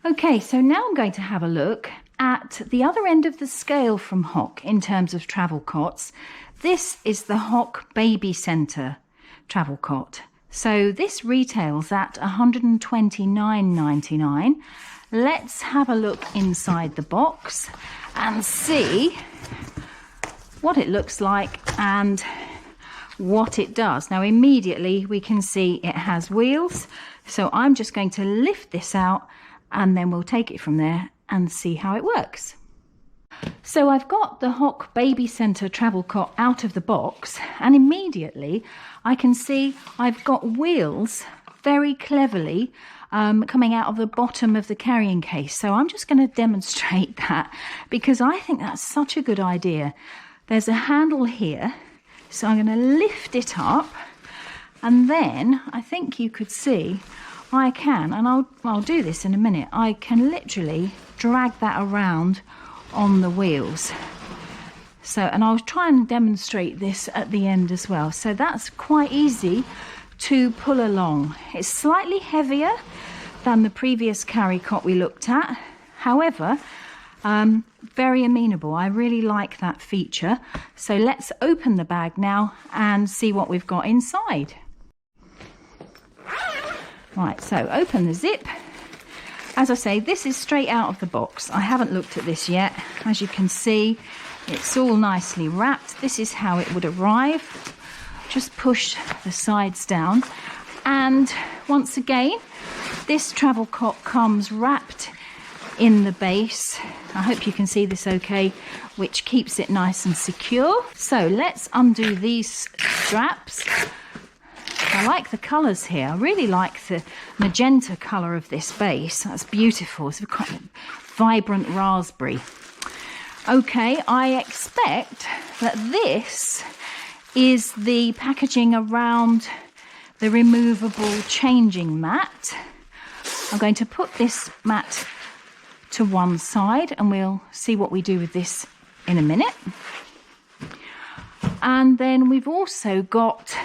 Okay, so now I'm going to have a look at the other end of the scale from Hauck in terms of travel cots. This is the Hauck Babycenter Travel Cot. So this retails at $129.99. Let's have a look inside the box and see what it looks like and what it does. Now immediately we can see it has wheels, so I'm just going to lift this out and then we'll take it from there and see how it works. So I've got the Hauck Babycenter Travel Cot out of the box, and immediately I can see I've got wheels very cleverly coming out of the bottom of the carrying case. So I'm just going to demonstrate that because I think that's such a good idea. There's a handle here, so I'm going to lift it up, and then I think you could see I can, and I'll do this in a minute, I can literally drag that around on the wheels. So, and I'll try and demonstrate this at the end as well. So that's quite easy to pull along. It's slightly heavier than the previous carry cot we looked at. However, very amenable. I really like that feature. So let's open the bag now and see what we've got inside. Right, so open the zip. As I say, this is straight out of the box. I haven't looked at this yet. As you can see, it's all nicely wrapped. This is how it would arrive. Just push the sides down. And once again, this travel cot comes wrapped in the base. I hope you can see this okay, which keeps it nice and secure. So let's undo these straps. I like the colours here. I really like the magenta colour of this base. That's beautiful. It's quite a vibrant raspberry. Okay, I expect that this is the packaging around the removable changing mat. I'm going to put this mat to one side and we'll see what we do with this in a minute. And then we've also got,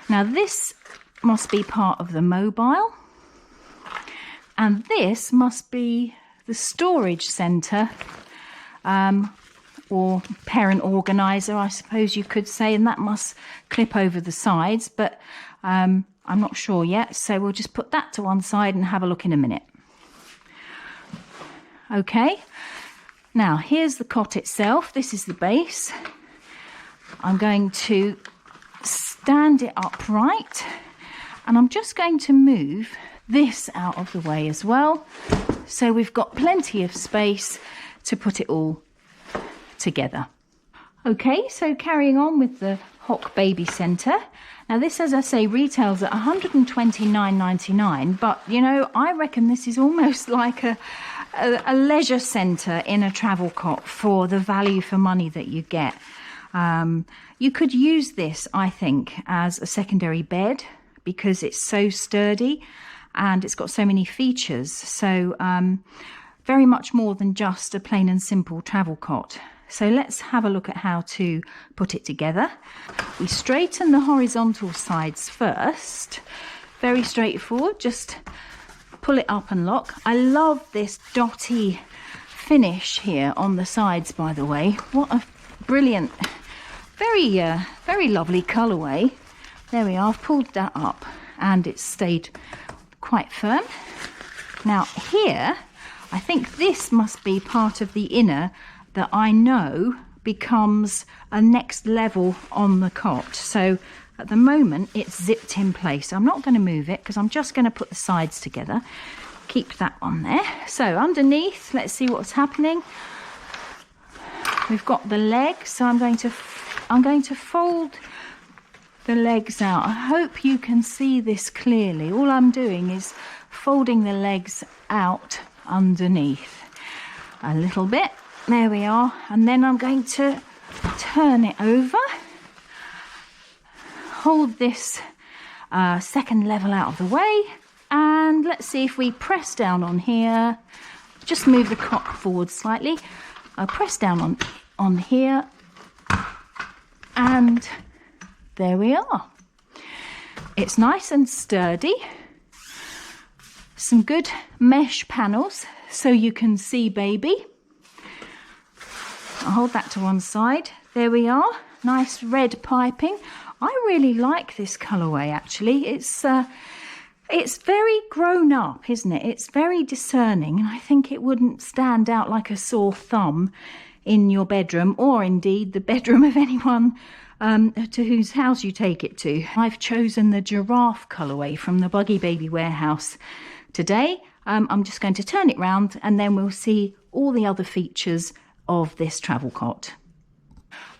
now this must be part of the mobile, and this must be the storage centre, or parent organiser, I suppose you could say, and that must clip over the sides, but I'm not sure yet, so we'll just put that to one side and have a look in a minute. Okay, now here's the cot itself. This is the base. I'm going to stand it upright, and I'm just going to move this out of the way as well, so we've got plenty of space to put it all together. Okay, so carrying on with the Hauck Babycenter. Now this, as I say, retails at $129.99, but you know, I reckon this is almost like a leisure centre in a travel cot for the value for money that you get. You could use this, I think, as a secondary bed because it's so sturdy and it's got so many features. So very much more than just a plain and simple travel cot. So let's have a look at how to put it together. We straighten the horizontal sides first. Very straightforward, just pull it up and lock. I love this dotty finish here on the sides, by the way. What a brilliant, very lovely colourway. There we are, I've pulled that up and it's stayed quite firm. Now here, I think this must be part of the inner that I know becomes a next level on the cot. So at the moment it's zipped in place. I'm not going to move it because I'm just going to put the sides together. Keep that on there. So underneath, let's see what's happening. We've got the legs, so I'm going to fold the legs out. I hope you can see this clearly. All I'm doing is folding the legs out underneath a little bit. There we are. And then I'm going to turn it over. Hold this second level out of the way. And let's see if we press down on here. Just move the cot forward slightly. I'll press down on here. And there we are. It's nice and sturdy. some good mesh panels so you can see baby. I'll hold that to one side. There we are, nice red piping. I really like this colourway actually. It's very grown up, isn't it? It's very discerning, and I think it wouldn't stand out like a sore thumb in your bedroom, or indeed the bedroom of anyone to whose house you take it to. I've chosen the giraffe colourway from the BuggyBaby warehouse today. I'm just going to turn it round and then we'll see all the other features of this travel cot.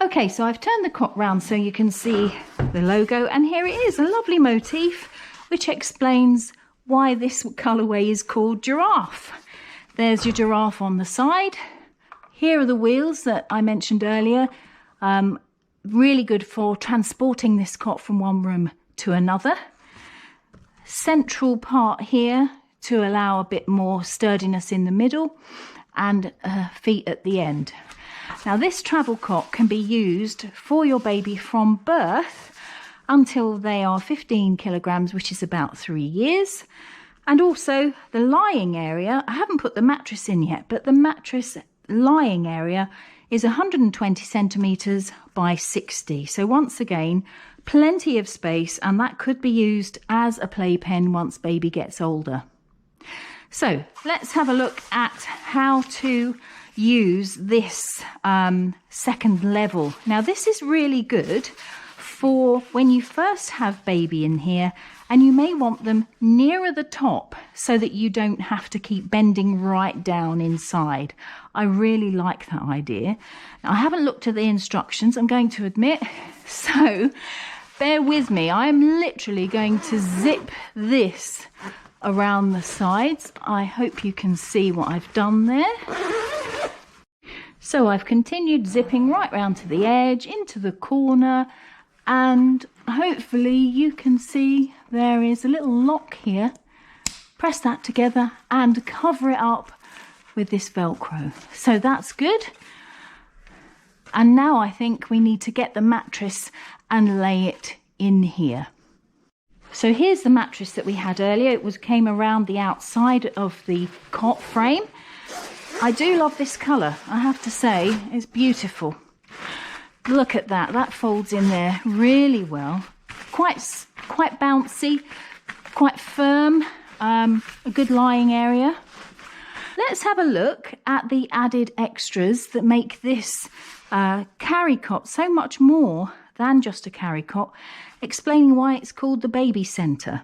Okay, so I've turned the cot round so you can see the logo, and here it is, a lovely motif which explains why this colourway is called giraffe. There's your giraffe on the side. Here are the wheels that I mentioned earlier. Really good for transporting this cot from one room to another. Central part here to allow a bit more sturdiness in the middle, and feet at the end. Now this travel cot can be used for your baby from birth until they are 15 kilograms, which is about 3 years. And also the lying area, I haven't put the mattress in yet, but the mattress lying area is 120 centimetres by 60. So once again, plenty of space, and that could be used as a playpen once baby gets older. So let's have a look at how to use this second level. Now this is really good for when you first have baby in here, and you may want them nearer the top so that you don't have to keep bending right down inside. I really like that idea. Now, I haven't looked at the instructions, I'm going to admit, so bear with me. I'm literally going to zip this around the sides. I hope you can see what I've done there. So I've continued zipping right round to the edge, into the corner, and hopefully you can see there is a little lock here. Press that together and cover it up with this Velcro. So that's good. And now I think we need to get the mattress and lay it in here. So here's the mattress that we had earlier. It came around the outside of the cot frame. I do love this colour, I have to say. It's beautiful. Look at that, that folds in there really well. Quite bouncy, quite firm, a good lying area. Let's have a look at the added extras that make this carry cot so much more than just a carry cot, explaining why it's called the Babycenter.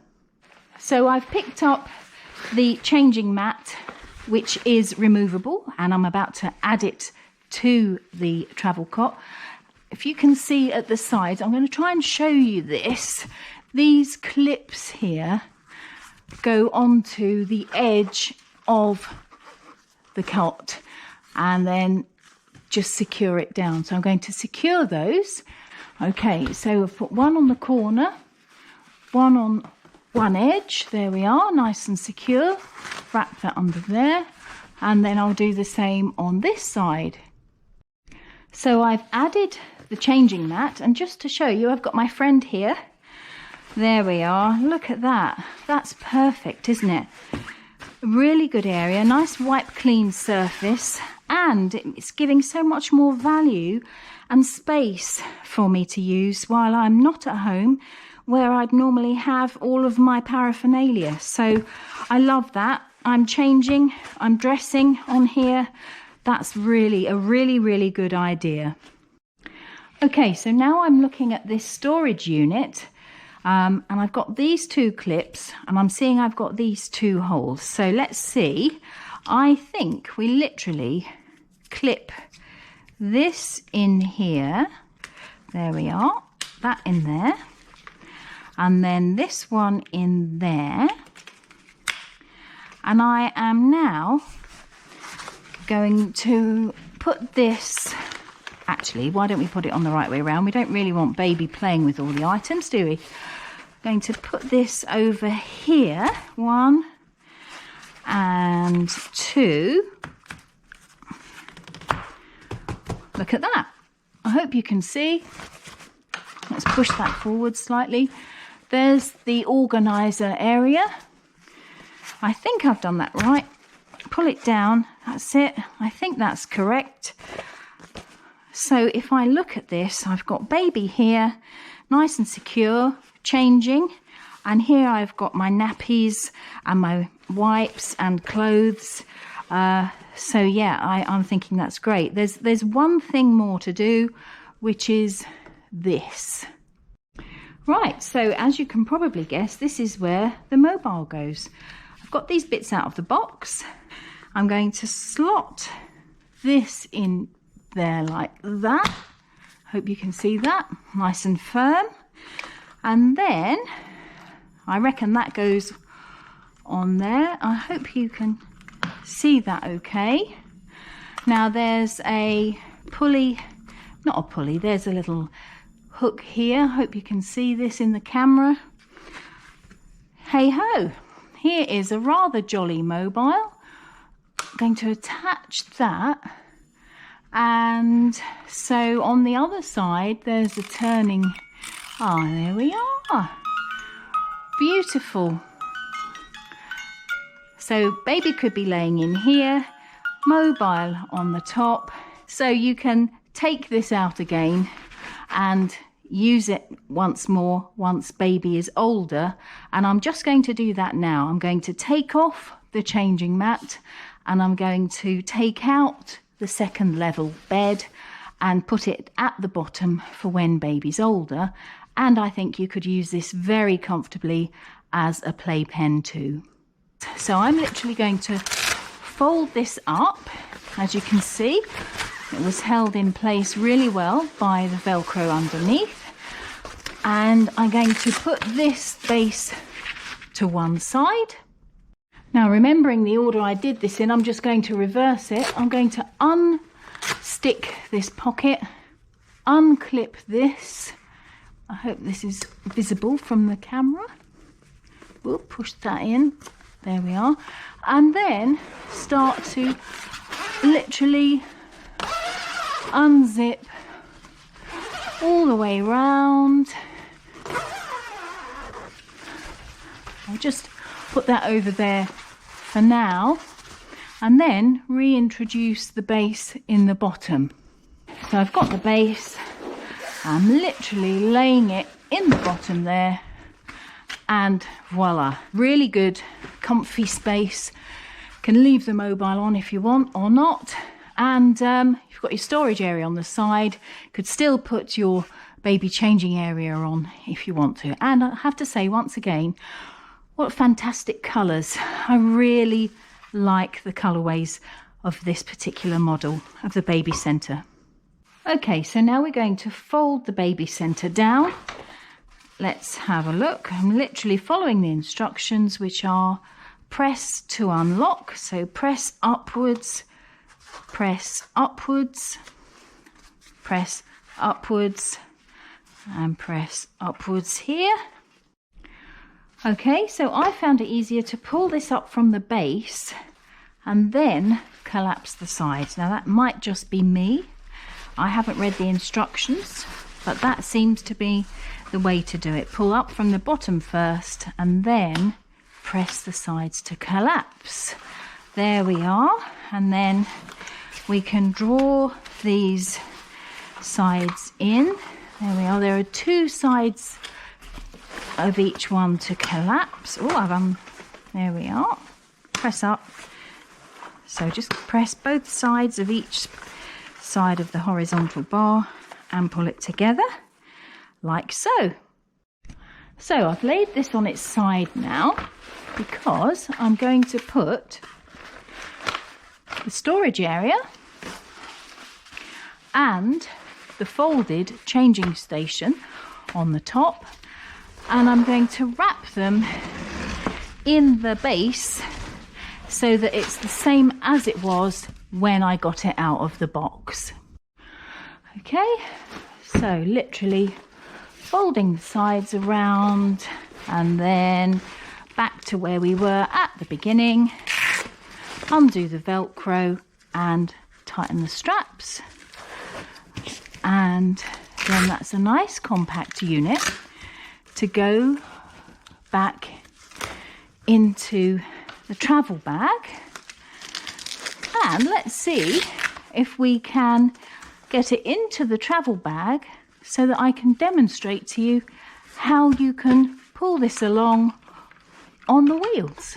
So I've picked up the changing mat, which is removable, and I'm about to add it to the travel cot. If you can see at the sides, I'm going to try and show you this. These clips here go onto the edge of the cot and then just secure it down. So I'm going to secure those. Okay, so I've put one on the corner, one on one edge. There we are, nice and secure. Wrap that under there, and then I'll do the same on this side. So I've added the changing mat, and just to show you, I've got my friend here. There we are, look at that. That's perfect, isn't it? Really good area, nice wipe clean surface, and it's giving so much more value and space for me to use while I'm not at home, where I'd normally have all of my paraphernalia. So I love that. I'm changing, I'm dressing on here. That's really a really good idea. Okay, so now I'm looking at this storage unit, and I've got these two clips, and I'm seeing I've got these two holes. So let's see. I think we literally clip this in here. There we are, that in there. And then this one in there. And I am now going to put this, actually, why don't we put it on the right way around? We don't really want baby playing with all the items, do we? Going to put this over here, 1 and 2. Look at that. I hope you can see. Let's push that forward slightly. There's the organizer area. I think I've done that right. Pull it down, that's it. I think that's correct. So if I look at this, I've got baby here, nice and secure, changing. And here I've got my nappies and my wipes and clothes. So yeah, I'm thinking that's great. There's one thing more to do, which is this. Right, so as you can probably guess, this is where the mobile goes. I've got these bits out of the box. I'm going to slot this in there like that. Hope you can see that, nice and firm. And then I reckon that goes on there. I hope you can see that okay. Now there's a pulley, not a pulley, there's a little hook here. Hope you can see this in the camera. Hey ho, here is a rather jolly mobile. I'm going to attach that, and so on the other side there's a turning. Ah, there we are. Beautiful. So baby could be laying in here, mobile on the top. So you can take this out again and use it once more once baby is older. And I'm just going to do that now. I'm going to take off the changing mat and I'm going to take out the second level bed and put it at the bottom for when baby's older. And I think you could use this very comfortably as a playpen too. So I'm literally going to fold this up. As you can see, it was held in place really well by the Velcro underneath. And I'm going to put this base to one side. Now, remembering the order I did this in, I'm just going to reverse it. I'm going to unstick this pocket, unclip this. I hope this is visible from the camera. We'll push that in. There we are. And then start to literally unzip all the way around. I'll just put that over there for now and then reintroduce the base in the bottom. So I've got the base. I'm literally laying it in the bottom there, and voila, really good comfy space. Can leave the mobile on if you want or not, and you've got your storage area on the side. Could still put your baby changing area on if you want to. And I have to say once again, what fantastic colours. I really like the colourways of this particular model of the Babycenter. Okay, so now we're going to fold the Babycenter down. Let's have a look. I'm literally following the instructions, which are press to unlock. So press upwards, press upwards, press upwards, and press upwards here. Okay, so I found it easier to pull this up from the base and then collapse the sides. Now that might just be me. I haven't read the instructions, but that seems to be the way to do it. Pull up from the bottom first and then press the sides to collapse. There we are. And then we can draw these sides in. There we are. There are two sides of each one to collapse. Oh, there we are. Press up. So just press both sides of each side of the horizontal bar and pull it together like so. So I've laid this on its side now because I'm going to put the storage area and the folded changing station on the top, and I'm going to wrap them in the base so that it's the same as it was when I got it out of the box. Okay, so literally folding the sides around and then back to where we were at the beginning. Undo the Velcro and tighten the straps, and then that's a nice compact unit to go back into the travel bag, and let's see if we can get it into the travel bag so that I can demonstrate to you how you can pull this along on the wheels.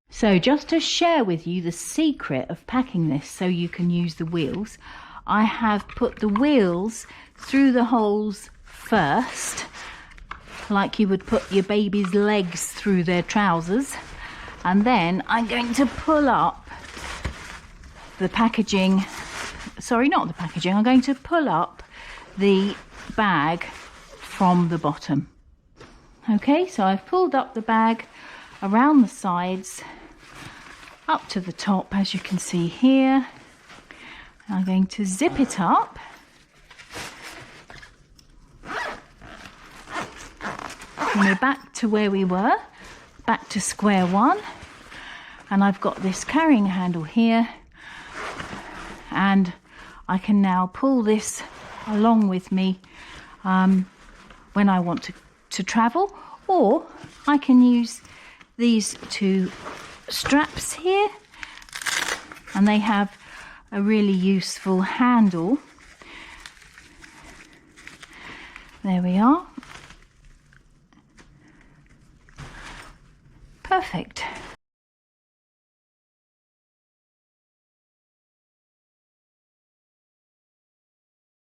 So just to share with you the secret of packing this so you can use the wheels, I have put the wheels through the holes first, like you would put your baby's legs through their trousers, and then I'm going to pull up the packaging, sorry, not the packaging, I'm going to pull up the bag from the bottom. Okay, so I've pulled up the bag around the sides up to the top, as you can see here. I'm going to zip it up. And we're back to where we were, back to square one. And I've got this carrying handle here, and I can now pull this along with me when I want to travel, or I can use these two straps here, and they have a really useful handle. There we are. Perfect.